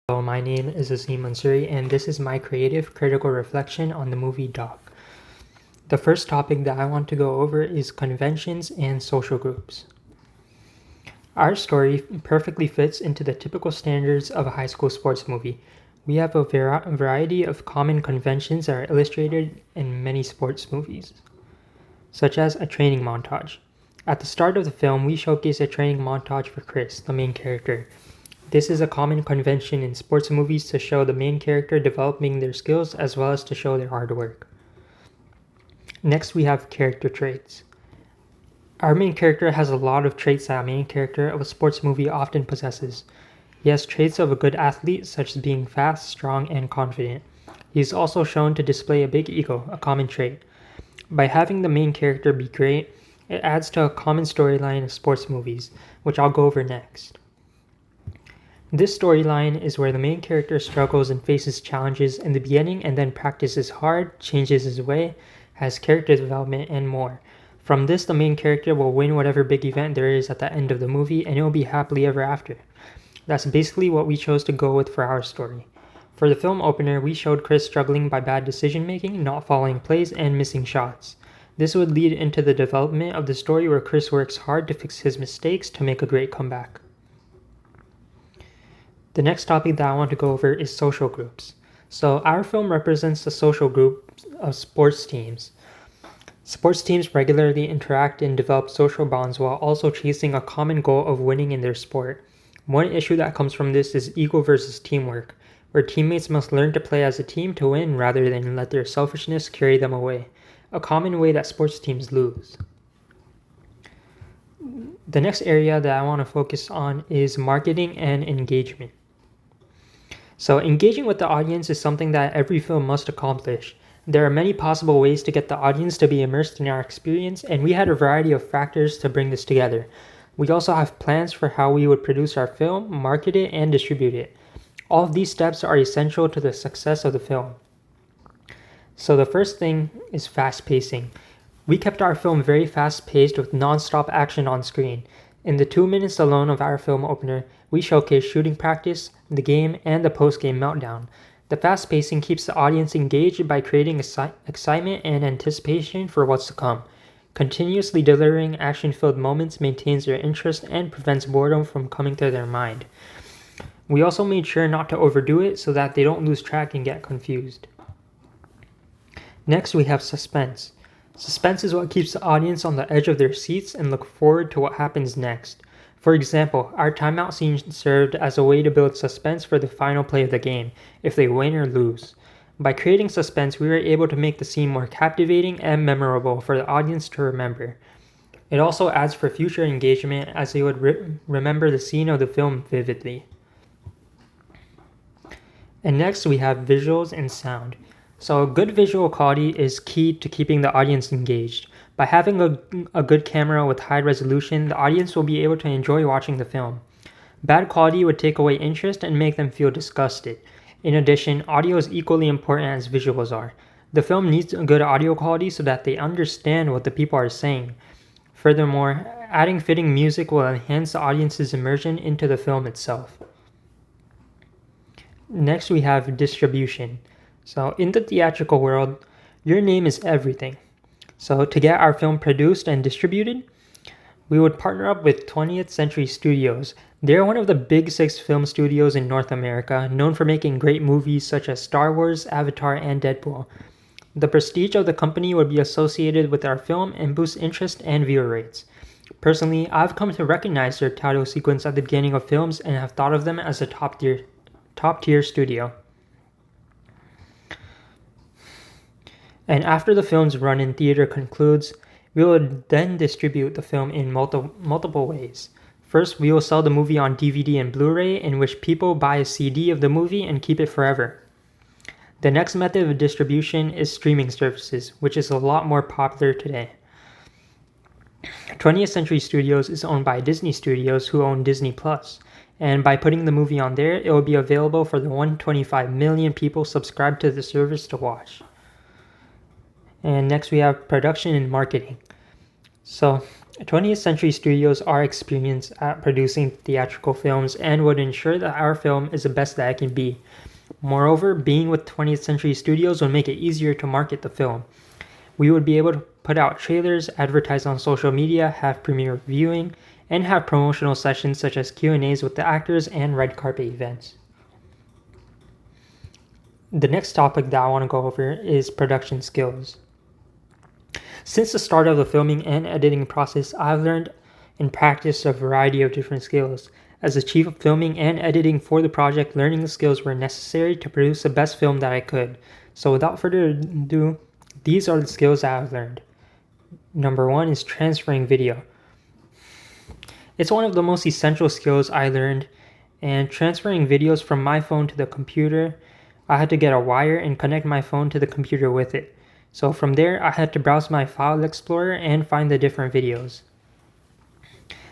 Hello, my name is Asim Mansuri, and this is my creative critical reflection on the movie Dawg. The first topic that I want to go over is conventions and social groups. Our story perfectly fits into the typical standards of a high school sports movie. We have a variety of common conventions that are illustrated in many sports movies, such as a training montage. At the start of the film, we showcase a training montage for Chris, the main character. This is a common convention in sports movies to show the main character developing their skills as well as to show their hard work. Next, we have character traits. Our main character has a lot of traits that a main character of a sports movie often possesses. He has traits of a good athlete, such as being fast, strong, and confident. He is also shown to display a big ego, a common trait. By having the main character be great, it adds to a common storyline of sports movies, which I'll go over next. This storyline is where the main character struggles and faces challenges in the beginning and then practices hard, changes his way, has character development, and more. From this, the main character will win whatever big event there is at the end of the movie, and it will be happily ever after. That's basically what we chose to go with for our story. For the film opener, we showed Chris struggling by bad decision making, not following plays, and missing shots. This would lead into the development of the story where Chris works hard to fix his mistakes to make a great comeback. The next topic that I want to go over is social groups. So our film represents the social group of sports teams. Sports teams regularly interact and develop social bonds while also chasing a common goal of winning in their sport. One issue that comes from this is ego versus teamwork, where teammates must learn to play as a team to win rather than let their selfishness carry them away, a common way that sports teams lose. The next area that I want to focus on is marketing and engagement. So engaging with the audience is something that every film must accomplish. There are many possible ways to get the audience to be immersed in our experience, and we had a variety of factors to bring this together. We also have plans for how we would produce our film, market it, and distribute it. All of these steps are essential to the success of the film. So the first thing is fast pacing. We kept our film very fast paced with non-stop action on screen. In the 2 minutes alone of our film opener, we showcase shooting practice, the game, and the post-game meltdown. The fast pacing keeps the audience engaged by creating excitement and anticipation for what's to come. Continuously delivering action-filled moments maintains their interest and prevents boredom from coming to their mind. We also made sure not to overdo it so that they don't lose track and get confused. Next, we have suspense. Suspense is what keeps the audience on the edge of their seats and look forward to what happens next. For example, our timeout scene served as a way to build suspense for the final play of the game, if they win or lose. By creating suspense, we were able to make the scene more captivating and memorable for the audience to remember. It also adds for future engagement as they would remember the scene of the film vividly. And next we have visuals and sound. So good visual quality is key to keeping the audience engaged. By having a good camera with high resolution, the audience will be able to enjoy watching the film. Bad quality would take away interest and make them feel disgusted. In addition, audio is equally important as visuals are. The film needs a good audio quality so that they understand what the people are saying. Furthermore, adding fitting music will enhance the audience's immersion into the film itself. Next we have distribution. So in the theatrical world, your name is everything. So to get our film produced and distributed, we would partner up with 20th Century Studios. They're one of the big 6 film studios in North America, known for making great movies such as Star Wars, Avatar, and Deadpool. The prestige of the company would be associated with our film and boost interest and viewer rates. Personally, I've come to recognize their title sequence at the beginning of films and have thought of them as a top-tier studio. And after the film's run in theater concludes, we will then distribute the film in multiple ways. First, we will sell the movie on DVD and Blu-ray, in which people buy a CD of the movie and keep it forever. The next method of distribution is streaming services, which is a lot more popular today. 20th Century Studios is owned by Disney Studios, who own Disney Plus, and by putting the movie on there, it will be available for the 125 million people subscribed to the service to watch. And next we have production and marketing. So 20th Century Studios are experienced at producing theatrical films and would ensure that our film is the best that it can be. Moreover, being with 20th Century Studios would make it easier to market the film. We would be able to put out trailers, advertise on social media, have premiere viewing, and have promotional sessions such as Q&As with the actors and red carpet events. The next topic that I want to go over is production skills. Since the start of the filming and editing process, I've learned and practiced a variety of different skills. As the chief of filming and editing for the project, learning the skills were necessary to produce the best film that I could. So without further ado, these are the skills that I've learned. Number 1 is transferring video. It's one of the most essential skills I learned, and transferring videos from my phone to the computer, I had to get a wire and connect my phone to the computer with it. So from there, I had to browse my file explorer and find the different videos.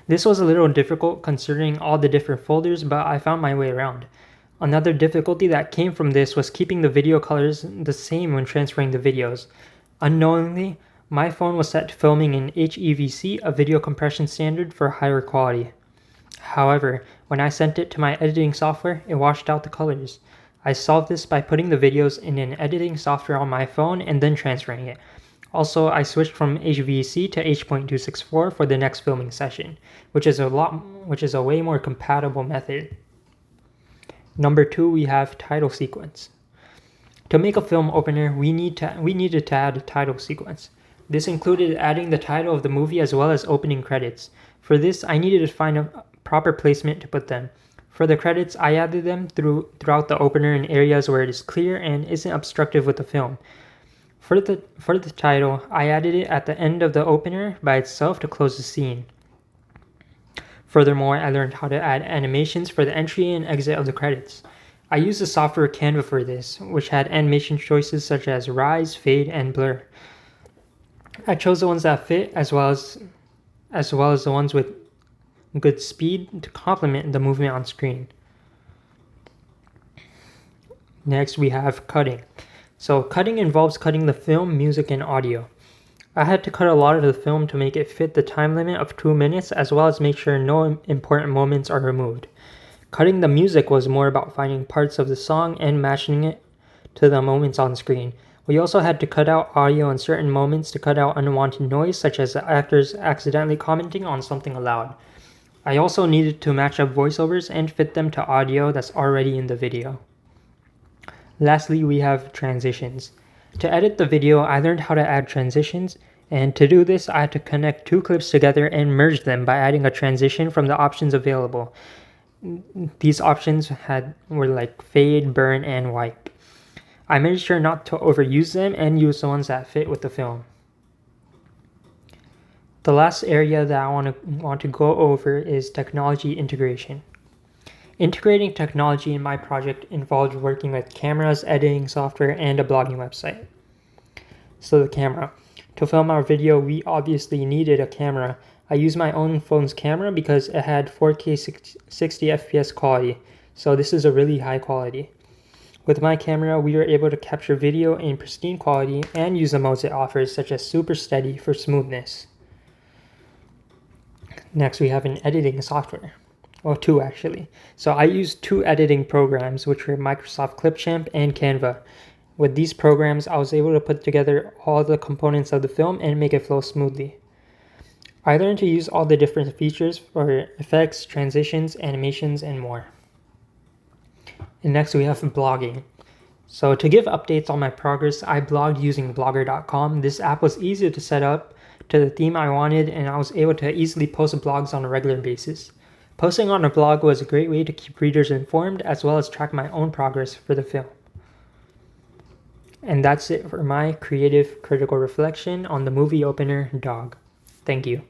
This was a little difficult considering all the different folders, but I found my way around. Another difficulty that came from this was keeping the video colors the same when transferring the videos. Unknowingly, my phone was set to filming in HEVC, a video compression standard for higher quality. However, when I sent it to my editing software, it washed out the colors. I solved this by putting the videos in an editing software on my phone and then transferring it. Also, I switched from HVC to H.264 for the next filming session, which is a way more compatible method. Number 2, we have title sequence. To make a film opener, we needed to add a title sequence. This included adding the title of the movie as well as opening credits. For this, I needed to find a proper placement to put them. For the credits, I added them throughout the opener in areas where it is clear and isn't obstructive with the film. For the title, I added it at the end of the opener by itself to close the scene. Furthermore, I learned how to add animations for the entry and exit of the credits. I used the software Canva for this, which had animation choices such as rise, fade, and blur. I chose the ones that fit as well as the ones with good speed to complement the movement on screen. Next, we have cutting. So cutting involves cutting the film, music, and audio. I had to cut a lot of the film to make it fit the time limit of 2 minutes as well as make sure no important moments are removed. Cutting the music was more about finding parts of the song and matching it to the moments on screen. We also had to cut out audio in certain moments to cut out unwanted noise, such as the actors accidentally commenting on something aloud. I also needed to match up voiceovers and fit them to audio that's already in the video. Lastly, we have transitions. To edit the video, I learned how to add transitions, and to do this, I had to connect 2 clips together and merge them by adding a transition from the options available. These options were like fade, burn, and wipe. I made sure not to overuse them and use the ones that fit with the film. The last area that I want to go over is technology integration. Integrating technology in my project involved working with cameras, editing software, and a blogging website. So the camera. To film our video, we obviously needed a camera. I used my own phone's camera because it had 4K 60 FPS quality, so this is a really high quality. With my camera, we were able to capture video in pristine quality and use the modes it offers, such as Super Steady for smoothness. Next, we have an editing software. Well, 2 actually. So I used 2 editing programs, which were Microsoft Clipchamp and Canva. With these programs, I was able to put together all the components of the film and make it flow smoothly. I learned to use all the different features for effects, transitions, animations, and more. And next we have blogging. So to give updates on my progress, I blogged using blogger.com. This app was easy to set up to the theme I wanted, and I was able to easily post blogs on a regular basis. Posting on a blog was a great way to keep readers informed as well as track my own progress for the film. And that's it for my creative critical reflection on the movie opener Dawg. Thank you.